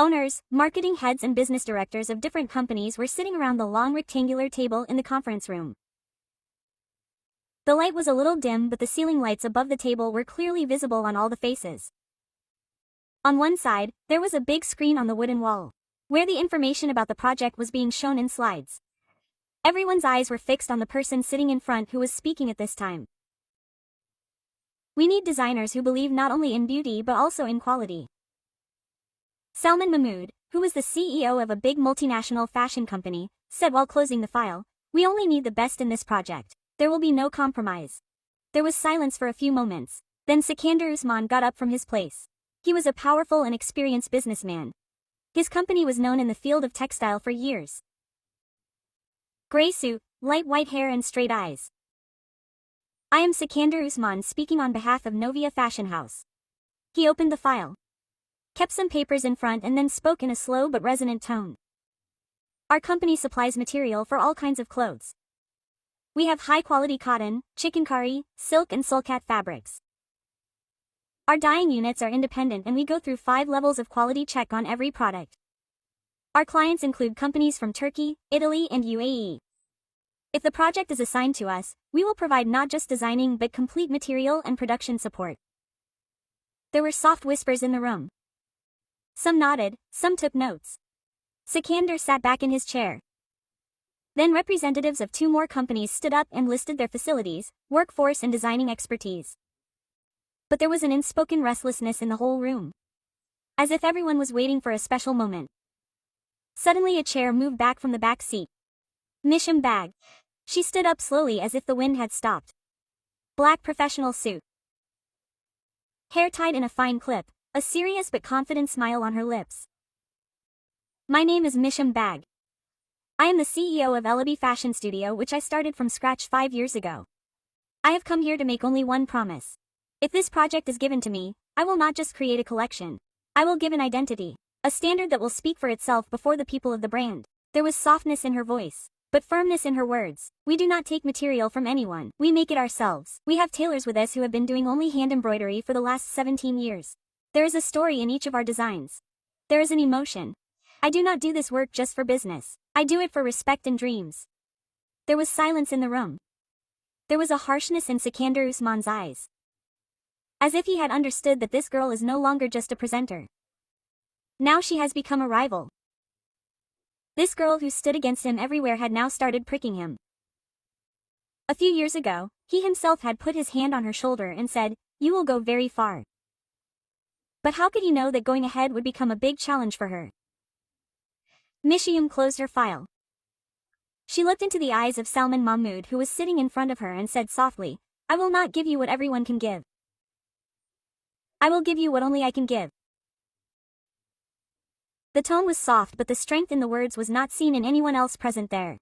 Owners, marketing heads and business directors of different companies were sitting around the long rectangular table in the conference room. The light was a little dim, but the ceiling lights above the table were clearly visible on all the faces. On one side, there was a big screen on the wooden wall, where the information about the project was being shown in slides. Everyone's eyes were fixed on the person sitting in front who was speaking at this time. We need designers who believe not only in beauty but also in quality. Salman Mahmood, who was the CEO of a big multinational fashion company, said while closing the file, "We only need the best in this project. There will be no compromise." There was silence for a few moments. Then Sikandar Usman got up from his place. He was a powerful and experienced businessman. His company was known in the field of textile for years. Gray suit, light white hair and straight eyes. "I am Sikandar Usman speaking on behalf of Novia Fashion House." He opened the file, kept some papers in front and then spoke in a slow but resonant tone. "Our company supplies material for all kinds of clothes. We have high-quality cotton, chikankari, silk and sulcat fabrics. Our dyeing units are independent and we go through 5 levels of quality check on every product. Our clients include companies from Turkey, Italy and UAE. If the project is assigned to us, we will provide not just designing but complete material and production support." There were soft whispers in the room. Some nodded, some took notes. Sikandar sat back in his chair. Then representatives of 2 more companies stood up and listed their facilities, workforce and designing expertise. But there was an unspoken restlessness in the whole room, as if everyone was waiting for a special moment. Suddenly a chair moved back from the back seat. Misham Bag. She stood up slowly as if the wind had stopped. Black professional suit. Hair tied in a fine clip, a serious but confident smile on her lips. "My name is Misham Bag. I am the CEO of Ellaby Fashion Studio, which I started from scratch 5 years ago. I have come here to make only one promise. If this project is given to me, I will not just create a collection. I will give an identity, a standard that will speak for itself before the people of the brand." There was softness in her voice, but firmness in her words. "We do not take material from anyone. We make it ourselves. We have tailors with us who have been doing only hand embroidery for the last 17 years. There is a story in each of our designs. There is an emotion. I do not do this work just for business. I do it for respect and dreams." There was silence in the room. There was a harshness in Sikandar Usman's eyes, as if he had understood that this girl is no longer just a presenter. Now she has become a rival. This girl who stood against him everywhere had now started pricking him. A few years ago, he himself had put his hand on her shoulder and said, "You will go very far." But how could he know that going ahead would become a big challenge for her? Misham closed her file. She looked into the eyes of Salman Mahmood, who was sitting in front of her, and said softly, "I will not give you what everyone can give. I will give you what only I can give." The tone was soft, but the strength in the words was not seen in anyone else present there.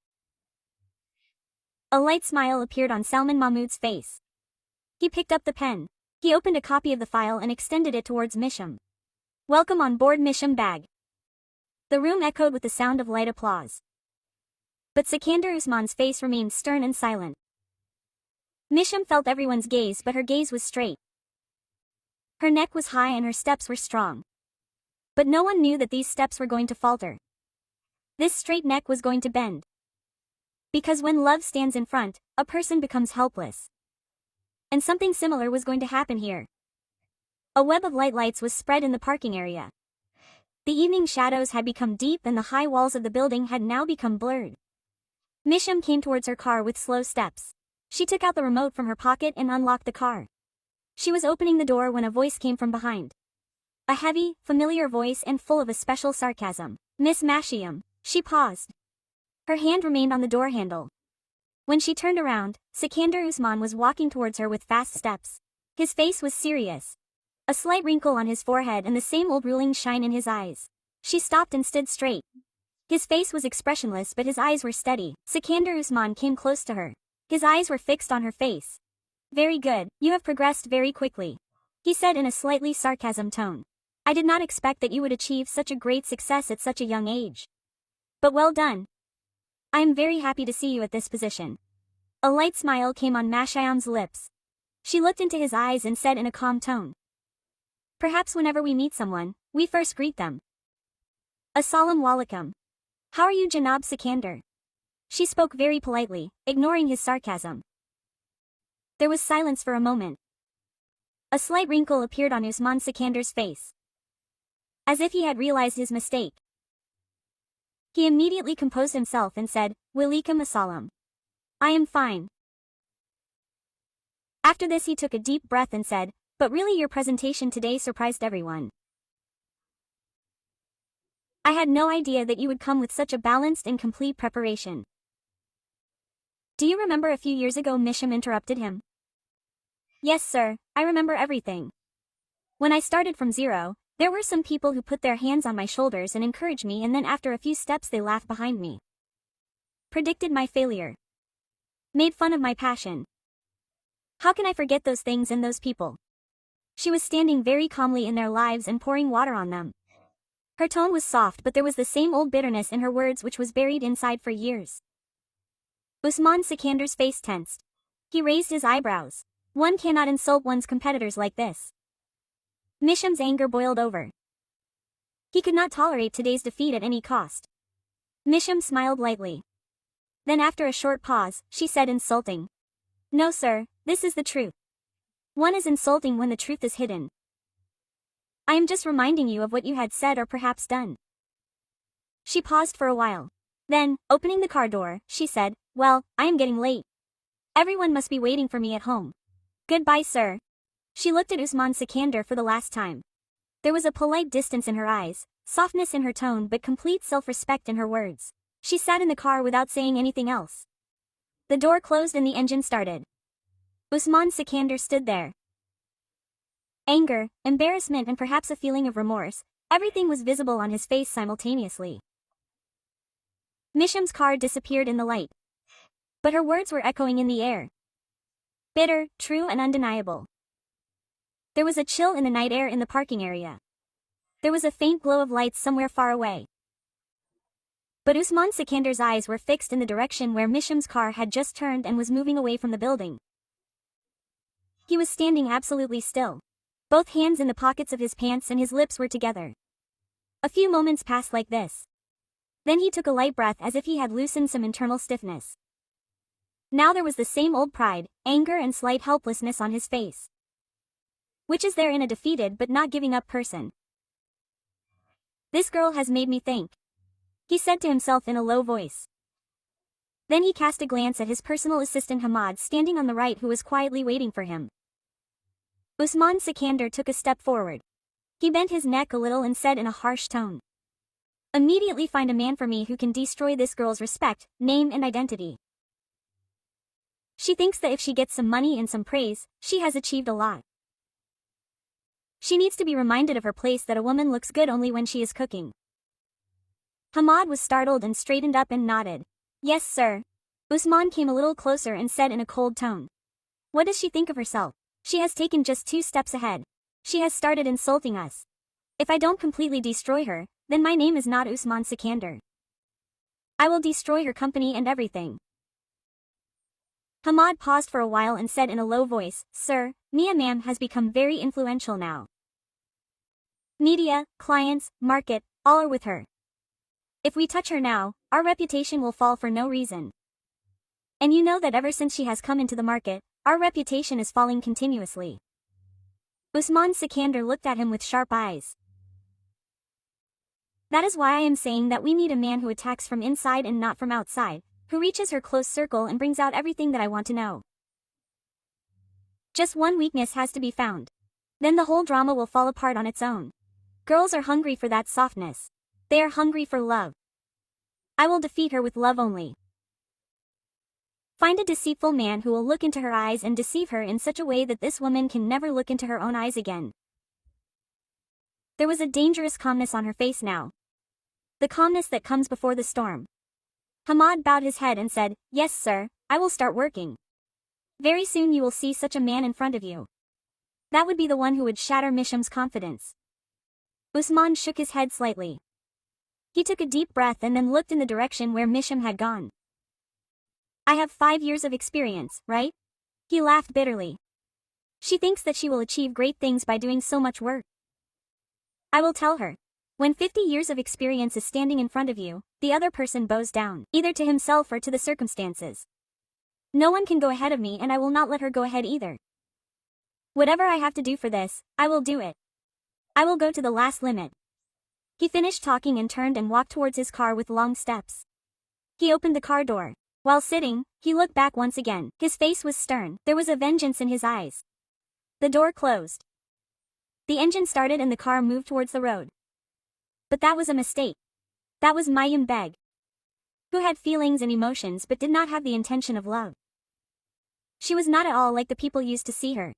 A light smile appeared on Salman Mahmood's face. He picked up the pen. He opened a copy of the file and extended it towards Misham. "Welcome on board, Misham Bag." The room echoed with the sound of light applause. But Sikandar Usman's face remained stern and silent. Misham felt everyone's gaze, but her gaze was straight. Her neck was high and her steps were strong. But no one knew that these steps were going to falter. This straight neck was going to bend. Because when love stands in front, a person becomes helpless. And something similar was going to happen here. A web of lights was spread in the parking area. The evening shadows had become deep and the high walls of the building had now become blurred. Misham came towards her car with slow steps. She took out the remote from her pocket and unlocked the car. She was opening the door when a voice came from behind. A heavy, familiar voice and full of a special sarcasm. "Miss Masham." She paused. Her hand remained on the door handle. When she turned around, Sikandar Usman was walking towards her with fast steps. His face was serious. A slight wrinkle on his forehead and the same old ruling shine in his eyes. She stopped and stood straight. His face was expressionless but his eyes were steady. Sikandar Usman came close to her. His eyes were fixed on her face. "Very good, you have progressed very quickly," he said in a slightly sarcasm tone. "I did not expect that you would achieve such a great success at such a young age. But well done. I am very happy to see you at this position." A light smile came on Mashyam's lips. She looked into his eyes and said in a calm tone, "Perhaps whenever we meet someone, we first greet them. Assalamu alaikum. How are you, Janab Sikandar? She spoke very politely, ignoring his sarcasm. There was silence for a moment. A slight wrinkle appeared on Usman Sikandar's face, as if he had realized his mistake. He immediately composed himself and said, Walaikum assalam. I am fine. After this he took a deep breath and said, but really your presentation today surprised everyone. I had no idea that you would come with such a balanced and complete preparation. Do you remember a few years ago Misham interrupted him? Yes sir, I remember everything. When I started from zero, there were some people who put their hands on my shoulders and encouraged me, and then after a few steps they laughed behind me. Predicted my failure. Made fun of my passion. How can I forget those things and those people? She was standing very calmly in their lives and pouring water on them. Her tone was soft, but there was the same old bitterness in her words which was buried inside for years. Usman Sikandar's face tensed. He raised his eyebrows. One cannot insult one's competitors like this. Misham's anger boiled over. He could not tolerate today's defeat at any cost. Misham smiled lightly. Then after a short pause, she said insulting. No sir, this is the truth. One is insulting when the truth is hidden. I am just reminding you of what you had said or perhaps done. She paused for a while. Then, opening the car door, she said, well, I am getting late. Everyone must be waiting for me at home. Goodbye sir. She looked at Usman Sikandar for the last time. There was a polite distance in her eyes, softness in her tone, but complete self-respect in her words. She sat in the car without saying anything else. The door closed and the engine started. Usman Sikandar stood there. Anger, embarrassment and perhaps a feeling of remorse, everything was visible on his face simultaneously. Misham's car disappeared in the light. But her words were echoing in the air. Bitter, true and undeniable. There was a chill in the night air in the parking area. There was a faint glow of lights somewhere far away. But Usman Sikandar's eyes were fixed in the direction where Misham's car had just turned and was moving away from the building. He was standing absolutely still. Both hands in the pockets of his pants and his lips were together. A few moments passed like this. Then he took a light breath as if he had loosened some internal stiffness. Now there was the same old pride, anger and slight helplessness on his face. Which is there in a defeated but not giving up person. This girl has made me think, he said to himself in a low voice. Then he cast a glance at his personal assistant Hamad standing on the right, who was quietly waiting for him. Usman Sikandar took a step forward. He bent his neck a little and said in a harsh tone. Immediately find a man for me who can destroy this girl's respect, name and identity. She thinks that if she gets some money and some praise, she has achieved a lot. She needs to be reminded of her place, that a woman looks good only when she is cooking. Hamad was startled and straightened up and nodded. Yes sir. Usman came a little closer and said in a cold tone. What does she think of herself? She has taken just 2 steps ahead. She has started insulting us. If I don't completely destroy her, then my name is not Usman Sikandar. I will destroy her company and everything. Hamad paused for a while and said in a low voice, Sir, Mia ma'am has become very influential now. Media, clients, market, all are with her. If we touch her now, our reputation will fall for no reason. And you know that ever since she has come into the market, our reputation is falling continuously. Usman Sikandar looked at him with sharp eyes. That is why I am saying that we need a man who attacks from inside and not from outside, who reaches her close circle and brings out everything that I want to know. Just one weakness has to be found. Then the whole drama will fall apart on its own. Girls are hungry for that softness. They are hungry for love. I will defeat her with love only. Find a deceitful man who will look into her eyes and deceive her in such a way that this woman can never look into her own eyes again. There was a dangerous calmness on her face now. The calmness that comes before the storm. Hamad bowed his head and said, Yes sir, I will start working. Very soon you will see such a man in front of you. That would be the one who would shatter Misham's confidence. Usman shook his head slightly. He took a deep breath and then looked in the direction where Misham had gone. I have 5 years of experience, right? He laughed bitterly. She thinks that she will achieve great things by doing so much work. I will tell her. When 50 years of experience is standing in front of you, the other person bows down, either to himself or to the circumstances. No one can go ahead of me and I will not let her go ahead either. Whatever I have to do for this, I will do it. I will go to the last limit. He finished talking and turned and walked towards his car with long steps. He opened the car door. While sitting, he looked back once again. His face was stern. There was a vengeance in his eyes. The door closed. The engine started and the car moved towards the road. But that was a mistake. That was Mayim Beg, who had feelings and emotions but did not have the intention of love. She was not at all like the people used to see her.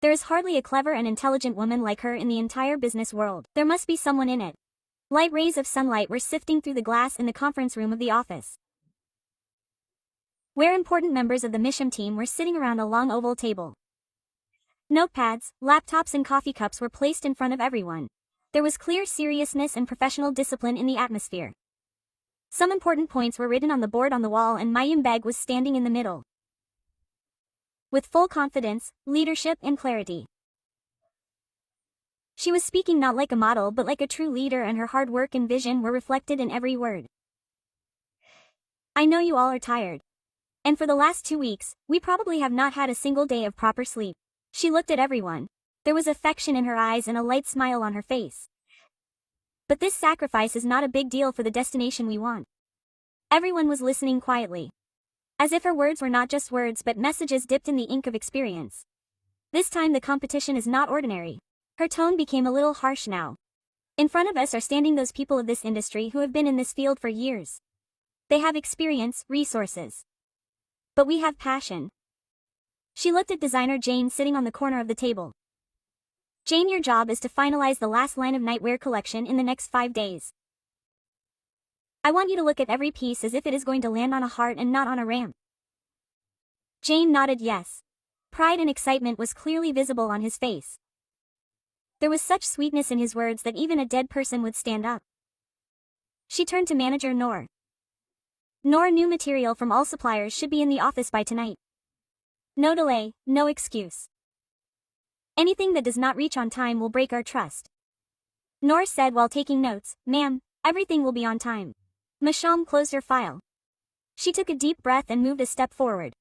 There is hardly a clever and intelligent woman like her in the entire business world. There must be someone in it. Light rays of sunlight were sifting through the glass in the conference room of the office, where important members of the Misham team were sitting around a long oval table. Notepads, laptops and coffee cups were placed in front of everyone. There was clear seriousness and professional discipline in the atmosphere. Some important points were written on the board on the wall and Mayim Beg was standing in the middle, with full confidence, leadership and clarity. She was speaking not like a model but like a true leader and her hard work and vision were reflected in every word. I know you all are tired. And for the last 2 weeks, we probably have not had a single day of proper sleep. She looked at everyone. There was affection in her eyes and a light smile on her face. But this sacrifice is not a big deal for the destination we want. Everyone was listening quietly, as if her words were not just words but messages dipped in the ink of experience. This time the competition is not ordinary. Her tone became a little harsh now. In front of us are standing those people of this industry who have been in this field for years. They have experience, resources. But we have passion. She looked at designer Jane sitting on the corner of the table. Jane, your job is to finalize the last line of nightwear collection in the next 5 days. I want you to look at every piece as if it is going to land on a heart and not on a ramp. Jane nodded yes. Pride and excitement was clearly visible on his face. There was such sweetness in his words that even a dead person would stand up. She turned to manager Noor. Noor, new material from all suppliers should be in the office by tonight. No delay, no excuse. Anything that does not reach on time will break our trust. Noor said while taking notes, ma'am, everything will be on time. Masham closed her file. She took a deep breath and moved a step forward.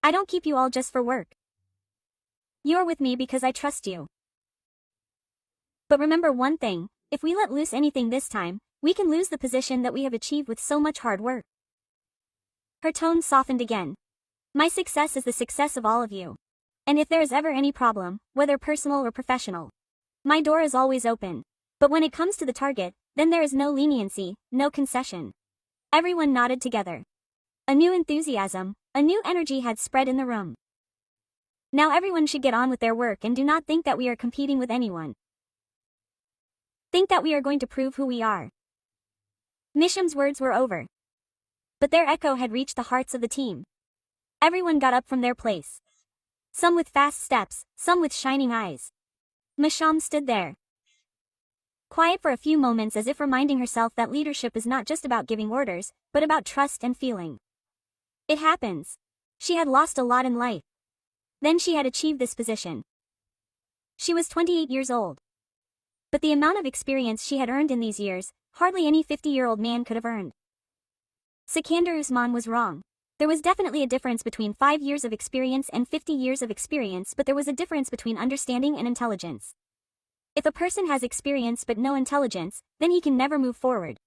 I don't keep you all just for work. You're with me because I trust you. But remember one thing, if we let loose anything this time, we can lose the position that we have achieved with so much hard work. Her tone softened again. My success is the success of all of you. And if there is ever any problem, whether personal or professional, my door is always open. But when it comes to the target, then there is no leniency, no concession. Everyone nodded together. A new enthusiasm, a new energy had spread in the room. Now everyone should get on with their work and do not think that we are competing with anyone. Think that we are going to prove who we are. Misham's words were over, but their echo had reached the hearts of the team. Everyone got up from their place. Some with fast steps, some with shining eyes. Misham stood there, quiet for a few moments as if reminding herself that leadership is not just about giving orders, but about trust and feeling. It happens. She had lost a lot in life. Then she had achieved this position. She was 28 years old. But the amount of experience she had earned in these years, hardly any 50-year-old man could have earned. Sikandar Usman was wrong. There was definitely a difference between 5 years of experience and 50 years of experience, but there was a difference between understanding and intelligence. If a person has experience but no intelligence, then he can never move forward.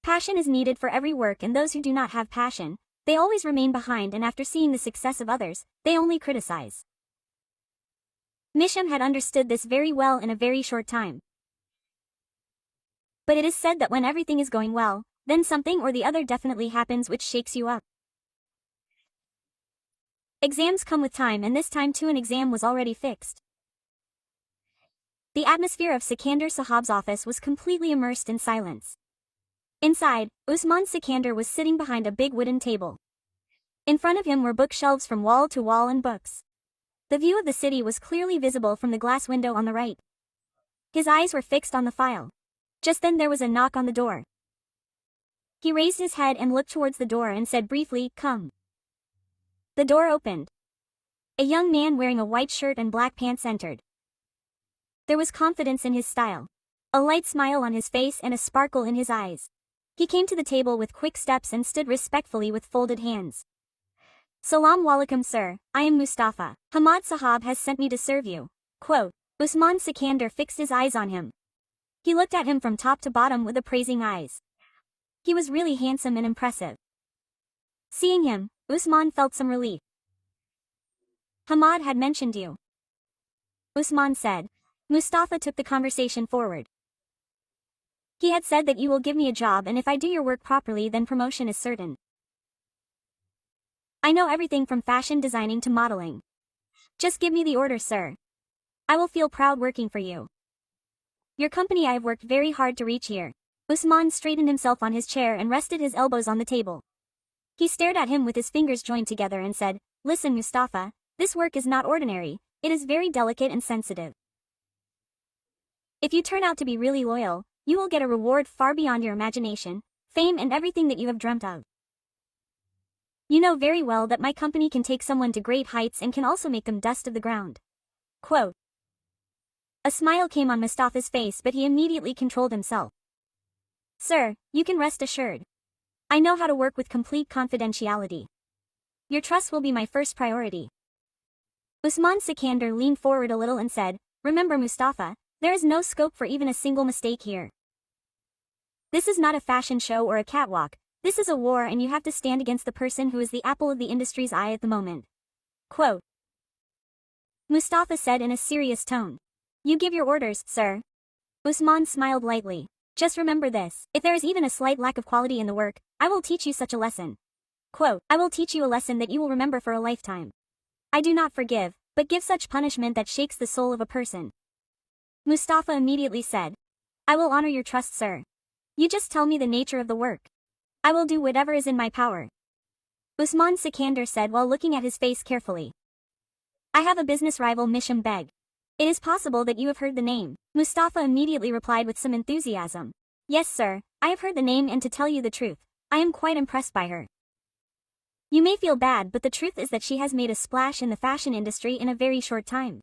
Passion is needed for every work, and those who do not have passion, they always remain behind, and after seeing the success of others, they only criticize. Misham had understood this very well in a very short time. But it is said that when everything is going well, then something or the other definitely happens which shakes you up. Exams come with time, and this time too an exam was already fixed. The atmosphere of Sikandar Sahab's office was completely immersed in silence. Inside, Usman Sikandar was sitting behind a big wooden table. In front of him were bookshelves from wall to wall and books. The view of the city was clearly visible from the glass window on the right. His eyes were fixed on the file. Just then there was a knock on the door. He raised his head and looked towards the door and said briefly, "Come." The door opened. A young man wearing a white shirt and black pants entered. There was confidence in his style. A light smile on his face and a sparkle in his eyes. He came to the table with quick steps and stood respectfully with folded hands. Salam walaikum sir, I am Mustafa. Hamad Sahab has sent me to serve you. Quote. Usman Sikandar fixed his eyes on him. He looked at him from top to bottom with appraising eyes. He was really handsome and impressive. Seeing him, Usman felt some relief. Hamad had mentioned you. Usman said. Mustafa took the conversation forward. He had said that you will give me a job, and if I do your work properly then promotion is certain. I know everything from fashion designing to modeling. Just give me the order, sir. I will feel proud working for you. Your company I have worked very hard to reach here. Usman straightened himself on his chair and rested his elbows on the table. He stared at him with his fingers joined together and said, Listen Mustafa, this work is not ordinary, it is very delicate and sensitive. If you turn out to be really loyal, you will get a reward far beyond your imagination, fame and everything that you have dreamt of. You know very well that my company can take someone to great heights and can also make them dust of the ground. Quote. A smile came on Mustafa's face, but he immediately controlled himself. Sir, you can rest assured. I know how to work with complete confidentiality. Your trust will be my first priority. Usman Sikandar leaned forward a little and said, Remember Mustafa, there is no scope for even a single mistake here. This is not a fashion show or a catwalk, this is a war and you have to stand against the person who is the apple of the industry's eye at the moment. Quote. Mustafa said in a serious tone. You give your orders, sir. Usman smiled lightly. Just remember this, if there is even a slight lack of quality in the work, I will teach you such a lesson. Quote, I will teach you a lesson that you will remember for a lifetime. I do not forgive, but give such punishment that shakes the soul of a person. Mustafa immediately said, I will honor your trust, sir. You just tell me the nature of the work. I will do whatever is in my power. Usman Sikandar said while looking at his face carefully. I have a business rival, Misham Beg. It is possible that you have heard the name. Mustafa immediately replied with some enthusiasm. Yes, sir, I have heard the name, and to tell you the truth, I am quite impressed by her. You may feel bad, but the truth is that she has made a splash in the fashion industry in a very short time.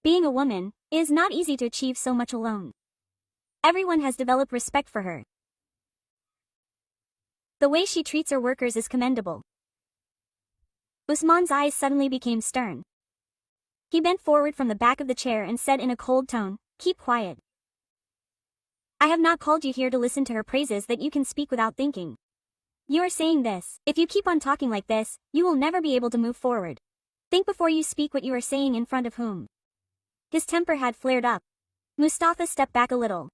Being a woman, it is not easy to achieve so much alone. Everyone has developed respect for her. The way she treats her workers is commendable. Usman's eyes suddenly became stern. He bent forward from the back of the chair and said in a cold tone, Keep quiet. I have not called you here to listen to her praises that you can speak without thinking. You are saying this, if you keep on talking like this, you will never be able to move forward. Think before you speak what you are saying in front of whom. His temper had flared up. Mustafa stepped back a little.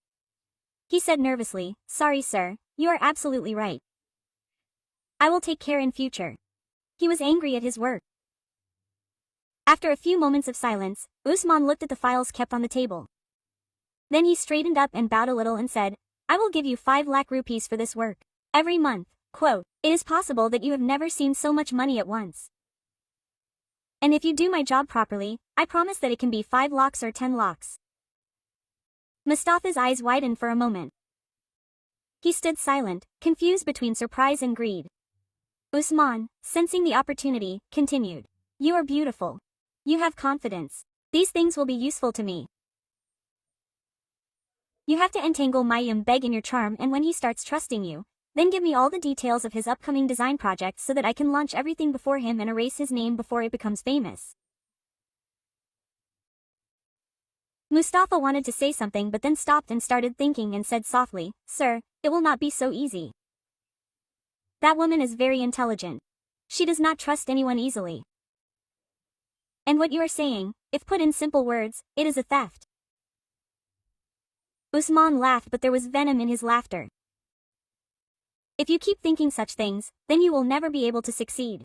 He said nervously, Sorry sir, you are absolutely right. I will take care in future. He was angry at his work. After a few moments of silence, Usman looked at the files kept on the table. Then he straightened up and bowed a little and said, I will give you 5 lakh rupees for this work. Every month. Quote, It is possible that you have never seen so much money at once. And if you do my job properly, I promise that it can be 5 lakhs or 10 lakhs. Mustafa's eyes widened for a moment. He stood silent, confused between surprise and greed. Usman, sensing the opportunity, continued. You are beautiful. You have confidence. These things will be useful to me. You have to entangle Mayim Beg in your charm, and when he starts trusting you, then give me all the details of his upcoming design projects so that I can launch everything before him and erase his name before it becomes famous. Mustafa wanted to say something but then stopped and started thinking and said softly, Sir, it will not be so easy. That woman is very intelligent. She does not trust anyone easily. And what you are saying, if put in simple words, it is a theft. Usman laughed, but there was venom in his laughter. If you keep thinking such things, then you will never be able to succeed.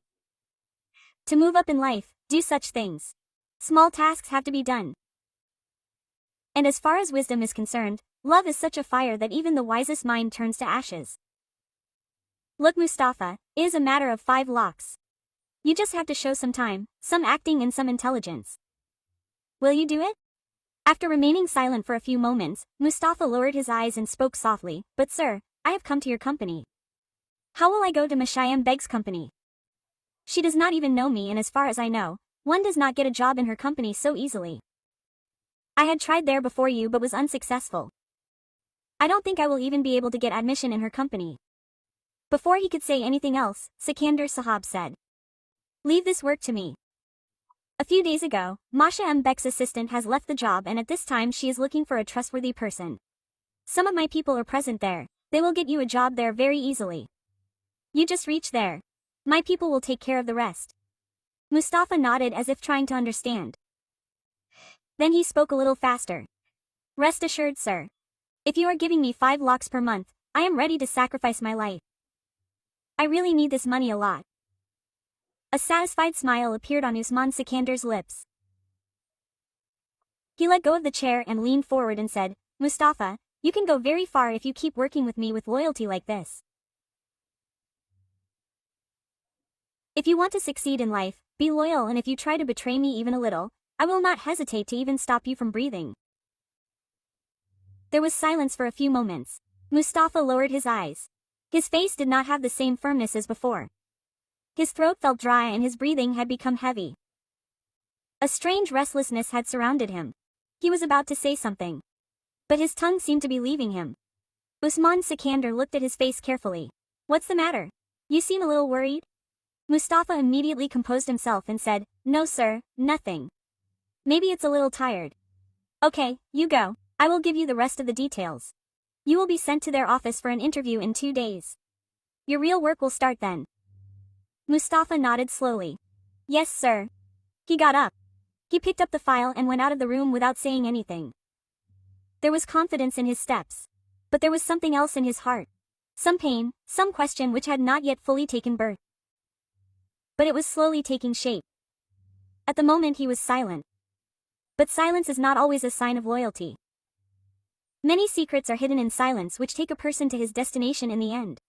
To move up in life, do such things. Small tasks have to be done. And as far as wisdom is concerned, love is such a fire that even the wisest mind turns to ashes. Look Mustafa, it is a matter of 5 lakhs. You just have to show some time, some acting and some intelligence. Will you do it? After remaining silent for a few moments, Mustafa lowered his eyes and spoke softly, But sir, I have come to your company. How will I go to Mashayam Beg's company? She does not even know me, and as far as I know, one does not get a job in her company so easily. I had tried there before you but was unsuccessful. I don't think I will even be able to get admission in her company. Before he could say anything else, Sikandar Sahab said, "Leave this work to me." A few days ago, Masha M. Beck's assistant has left the job and at this time she is looking for a trustworthy person. Some of my people are present there. They will get you a job there very easily. You just reach there. My people will take care of the rest. Mustafa nodded as if trying to understand. Then he spoke a little faster. Rest assured, sir. If you are giving me 5 lakhs per month, I am ready to sacrifice my life. I really need this money a lot. A satisfied smile appeared on Usman Sikandar's lips. He let go of the chair and leaned forward and said, "Mustafa, you can go very far if you keep working with me with loyalty like this. If you want to succeed in life, be loyal, and if you try to betray me even a little, I will not hesitate to even stop you from breathing." There was silence for a few moments. Mustafa lowered his eyes. His face did not have the same firmness as before. His throat felt dry and his breathing had become heavy. A strange restlessness had surrounded him. He was about to say something, but his tongue seemed to be leaving him. Usman Sikandar looked at his face carefully. "What's the matter? You seem a little worried?" Mustafa immediately composed himself and said, "No sir, nothing. Maybe it's a little tired." "Okay, you go. I will give you the rest of the details. You will be sent to their office for an interview in 2 days. Your real work will start then." Mustafa nodded slowly. "Yes sir." He got up. He picked up the file and went out of the room without saying anything. There was confidence in his steps. But there was something else in his heart. Some pain, some question which had not yet fully taken birth. But it was slowly taking shape. At the moment he was silent. But silence is not always a sign of loyalty. Many secrets are hidden in silence which take a person to his destination in the end.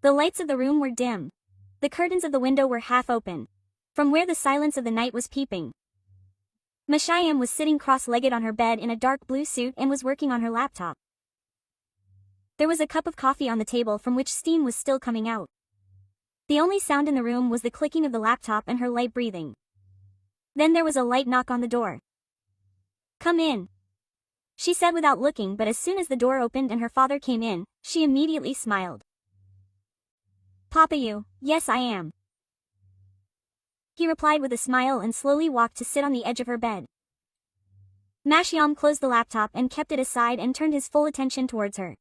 The lights of the room were dim. The curtains of the window were half open, from where the silence of the night was peeping. Mashayam was sitting cross-legged on her bed in a dark blue suit and was working on her laptop. There was a cup of coffee on the table from which steam was still coming out. The only sound in the room was the clicking of the laptop and her light breathing. Then there was a light knock on the door. "Come in," she said without looking, but as soon as the door opened and her father came in, she immediately smiled. "Papa, you?" "Yes, I am," he replied with a smile and slowly walked to sit on the edge of her bed. Mashyam closed the laptop and kept it aside and turned his full attention towards her.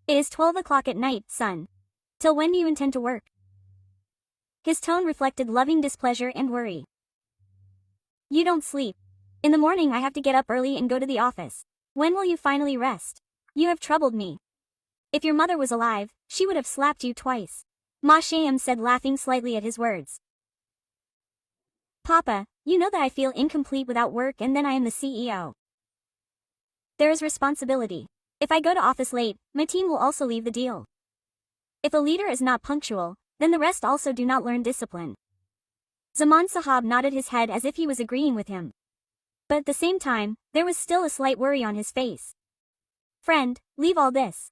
"It is 12 o'clock at night, son. Till when do you intend to work?" His tone reflected loving displeasure and worry. "You don't sleep. In the morning I have to get up early and go to the office. When will you finally rest? You have troubled me. If your mother was alive, she would have slapped you twice," Mashyam said, laughing slightly at his words. "Papa, you know that I feel incomplete without work, and then I am the CEO. There is responsibility. If I go to office late, my team will also leave the deal. If a leader is not punctual, then the rest also do not learn discipline." Zaman Sahab nodded his head as if he was agreeing with him. But at the same time, there was still a slight worry on his face. "Friend, leave all this.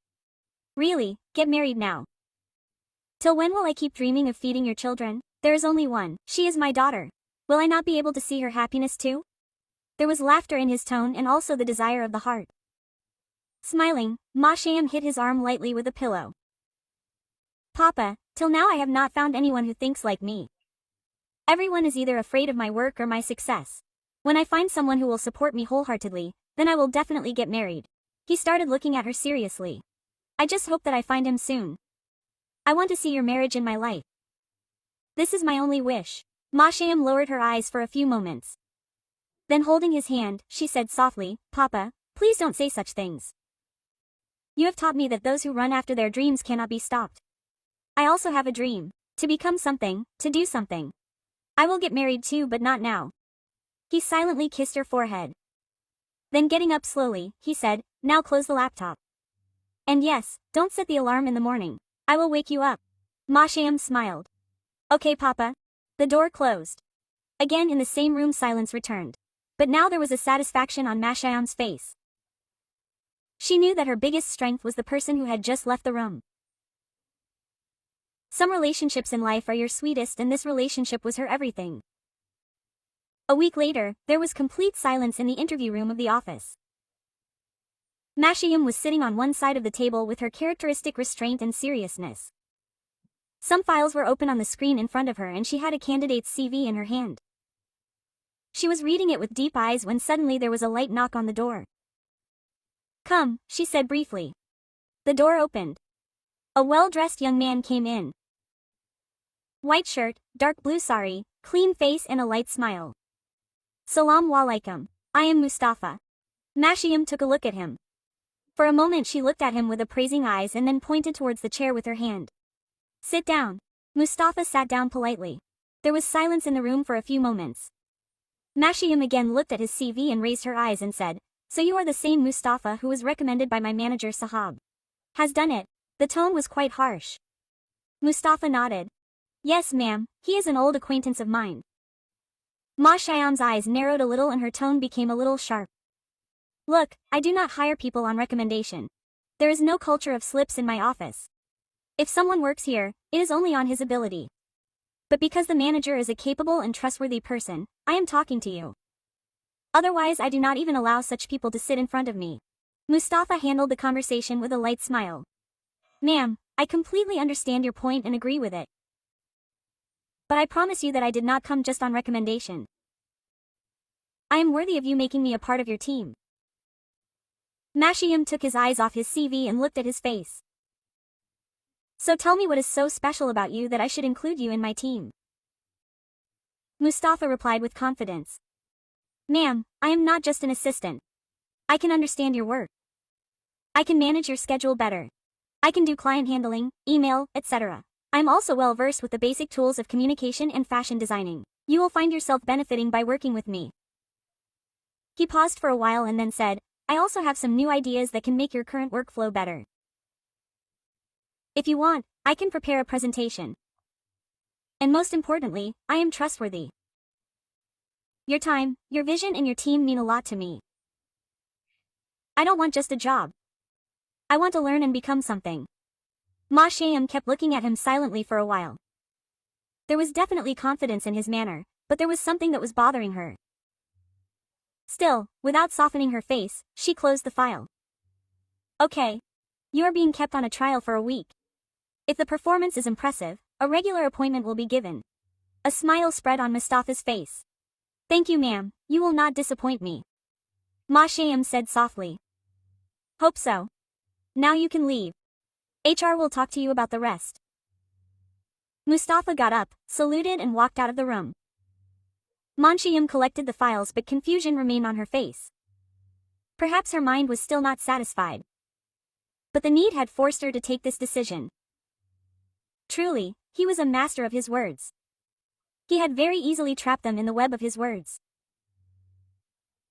Really, get married now. Till when will I keep dreaming of feeding your children? There is only one. She is my daughter. Will I not be able to see her happiness too?" There was laughter in his tone and also the desire of the heart. Smiling, Mashyam hit his arm lightly with a pillow. "Papa, till now I have not found anyone who thinks like me. Everyone is either afraid of my work or my success. When I find someone who will support me wholeheartedly, then I will definitely get married." He started looking at her seriously. "I just hope that I find him soon. I want to see your marriage in my life. This is my only wish." Mashyam lowered her eyes for a few moments. Then holding his hand, she said softly, "Papa, please don't say such things. You have taught me that those who run after their dreams cannot be stopped. I also have a dream. To become something, to do something. I will get married too, but not now." He silently kissed her forehead. Then getting up slowly, he said, "Now close the laptop. And yes, don't set the alarm in the morning. I will wake you up." Mashyam smiled. "Okay, Papa." The door closed. Again in the same room silence returned. But now there was a satisfaction on Mashyam's face. She knew that her biggest strength was the person who had just left the room. Some relationships in life are your sweetest, and this relationship was her everything. A week later, there was complete silence in the interview room of the office. Mashayam was sitting on one side of the table with her characteristic restraint and seriousness. Some files were open on the screen in front of her and she had a candidate's CV in her hand. She was reading it with deep eyes when suddenly there was a light knock on the door. "Come," she said briefly. The door opened. A well-dressed young man came in. White shirt, dark blue sari, clean face and a light smile. "Salam walaikum. I am Mustafa." Mashayam took a look at him. For a moment she looked at him with appraising eyes and then pointed towards the chair with her hand. "Sit down." Mustafa sat down politely. There was silence in the room for a few moments. Mashayam again looked at his CV and raised her eyes and said, "So you are the same Mustafa who was recommended by my manager Sahab. Has done it." The tone was quite harsh. Mustafa nodded. "Yes ma'am, he is an old acquaintance of mine." Mashayam's eyes narrowed a little and her tone became a little sharp. "Look, I do not hire people on recommendation. There is no culture of slips in my office. If someone works here, it is only on his ability. But because the manager is a capable and trustworthy person, I am talking to you. Otherwise I do not even allow such people to sit in front of me." Mustafa handled the conversation with a light smile. "Ma'am, I completely understand your point and agree with it. But I promise you that I did not come just on recommendation. I am worthy of you making me a part of your team." Mashayam took his eyes off his CV and looked at his face. "So tell me what is so special about you that I should include you in my team?" Mustafa replied with confidence. "Ma'am, I am not just an assistant. I can understand your work. I can manage your schedule better. I can do client handling, email, etc. I am also well versed with the basic tools of communication and fashion designing. You will find yourself benefiting by working with me." He paused for a while and then said, "I also have some new ideas that can make your current workflow better. If you want, I can prepare a presentation. And most importantly, I am trustworthy. Your time, your vision and your team mean a lot to me. I don't want just a job. I want to learn and become something." Mashayam kept looking at him silently for a while. There was definitely confidence in his manner, but there was something that was bothering her. Still, without softening her face, she closed the file. "Okay. You are being kept on a trial for a week. If the performance is impressive, a regular appointment will be given." A smile spread on Mustafa's face. "Thank you ma'am, you will not disappoint me," Mashayam said softly. "Hope so. Now you can leave. HR will talk to you about the rest." Mustafa got up, saluted and walked out of the room. Mashayam collected the files but confusion remained on her face. Perhaps her mind was still not satisfied. But the need had forced her to take this decision. Truly, he was a master of his words. He had very easily trapped them in the web of his words.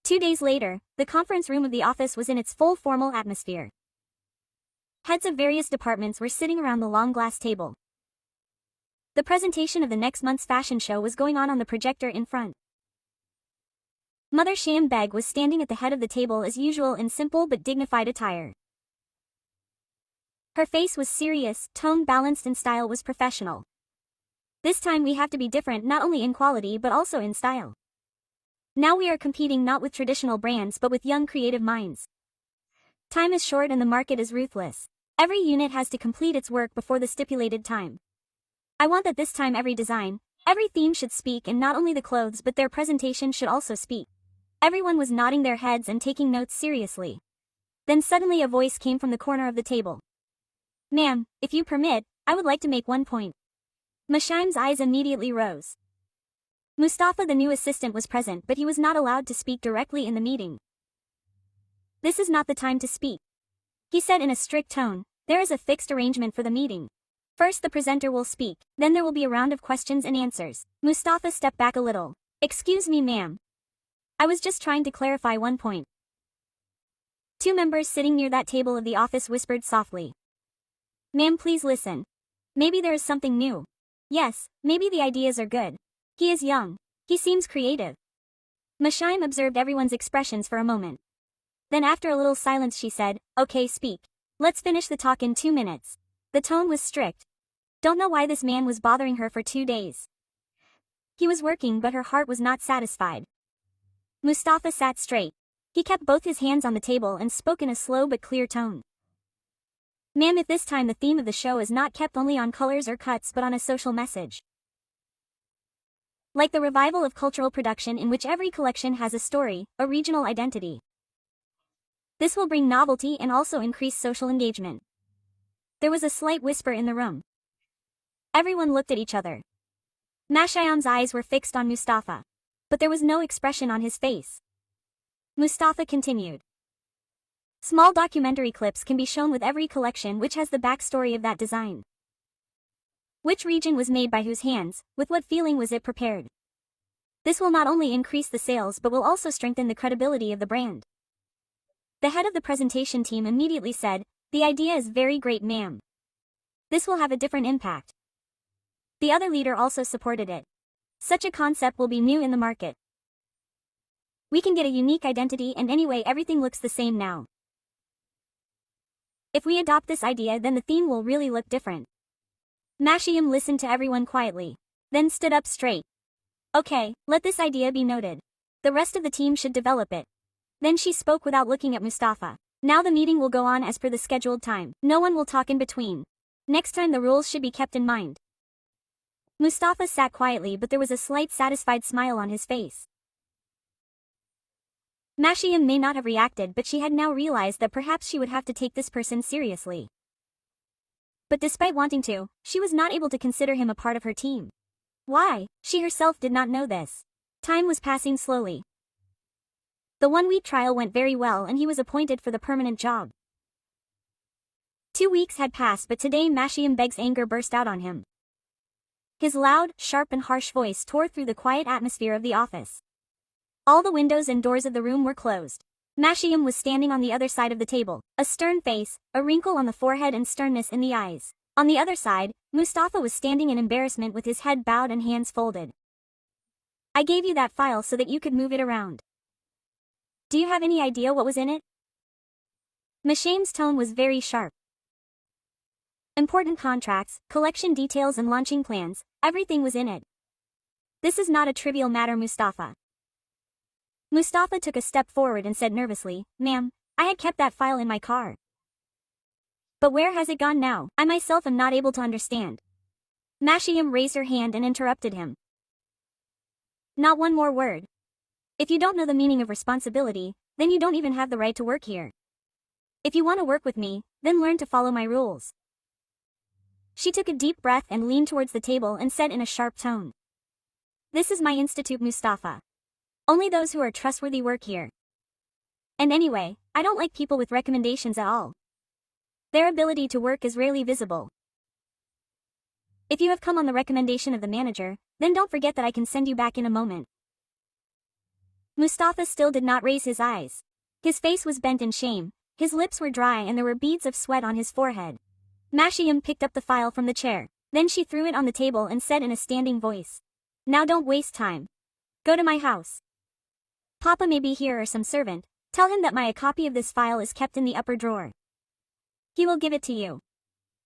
2 days later, the conference room of the office was in its full formal atmosphere. Heads of various departments were sitting around the long glass table. The presentation of the next month's fashion show was going on the projector in front. Mother Sham Beg was standing at the head of the table as usual in simple but dignified attire. Her face was serious, tone balanced and style was professional. "This time we have to be different not only in quality but also in style. Now we are competing not with traditional brands but with young creative minds. Time is short and the market is ruthless. Every unit has to complete its work before the stipulated time. I want that this time every design, every theme should speak and not only the clothes but their presentation should also speak." Everyone was nodding their heads and taking notes seriously. Then suddenly a voice came from the corner of the table. "Ma'am, if you permit, I would like to make one point." Mashayam's eyes immediately rose. Mustafa the new assistant was present but he was not allowed to speak directly in the meeting. "This is not the time to speak," he said in a strict tone. "There is a fixed arrangement for the meeting. First the presenter will speak, then there will be a round of questions and answers." Mustafa stepped back a little. "Excuse me ma'am. I was just trying to clarify one point." 2 members sitting near that table of the office whispered softly. "Ma'am please listen. Maybe there is something new. Yes, maybe the ideas are good. He is young. He seems creative." Mashayam observed everyone's expressions for a moment. Then after a little silence she said, "Okay speak. Let's finish the talk in 2 minutes." The tone was strict. Don't know why this man was bothering her for 2 days. He was working but her heart was not satisfied. Mustafa sat straight. He kept both his hands on the table and spoke in a slow but clear tone. Ma'am, if this time the theme of the show is not kept only on colors or cuts but on a social message. Like the revival of cultural production in which every collection has a story, a regional identity. This will bring novelty and also increase social engagement. There was a slight whisper in the room. Everyone looked at each other. Mashayam's eyes were fixed on Mustafa. But there was no expression on his face. Mustafa continued. Small documentary clips can be shown with every collection which has the backstory of that design. Which region was made by whose hands, with what feeling was it prepared? This will not only increase the sales but will also strengthen the credibility of the brand. The head of the presentation team immediately said, "The idea is very great, ma'am. This will have a different impact." The other leader also supported it. Such a concept will be new in the market. We can get a unique identity and anyway everything looks the same now. If we adopt this idea then the theme will really look different. Mashayam listened to everyone quietly. Then stood up straight. Okay, let this idea be noted. The rest of the team should develop it. Then she spoke without looking at Mustafa. Now the meeting will go on as per the scheduled time. No one will talk in between. Next time the rules should be kept in mind. Mustafa sat quietly but there was a slight satisfied smile on his face. Mashayam may not have reacted but she had now realized that perhaps she would have to take this person seriously. But despite wanting to, she was not able to consider him a part of her team. Why? She herself did not know this. Time was passing slowly. The 1-week trial went very well and he was appointed for the permanent job. 2 weeks had passed but today Mashayam Beg's anger burst out on him. His loud, sharp and harsh voice tore through the quiet atmosphere of the office. All the windows and doors of the room were closed. Mashayam was standing on the other side of the table, a stern face, a wrinkle on the forehead and sternness in the eyes. On the other side, Mustafa was standing in embarrassment with his head bowed and hands folded. I gave you that file so that you could move it around. Do you have any idea what was in it? Mashayam's tone was very sharp. Important contracts, collection details and launching plans, everything was in it. This is not a trivial matter, Mustafa. Mustafa took a step forward and said nervously, Ma'am, I had kept that file in my car. But where has it gone now? I myself am not able to understand. Mashayam raised her hand and interrupted him. Not one more word. If you don't know the meaning of responsibility, then you don't even have the right to work here. If you want to work with me, then learn to follow my rules. She took a deep breath and leaned towards the table and said in a sharp tone. This is my institute, Mustafa. Only those who are trustworthy work here. And anyway, I don't like people with recommendations at all. Their ability to work is rarely visible. If you have come on the recommendation of the manager, then don't forget that I can send you back in a moment. Mustafa still did not raise his eyes. His face was bent in shame, his lips were dry and there were beads of sweat on his forehead. Mashayam picked up the file from the chair. Then she threw it on the table and said in a standing voice. Now don't waste time. Go to my house. Papa may be here or some servant. Tell him that a copy of this file is kept in the upper drawer. He will give it to you.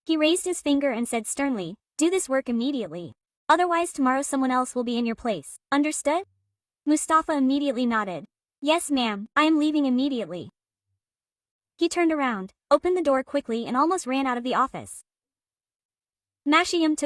He raised his finger and said sternly, do this work immediately. Otherwise tomorrow someone else will be in your place. Understood? Mustafa immediately nodded. Yes, ma'am, I am leaving immediately. He turned around, opened the door quickly and almost ran out of the office. Mashayam took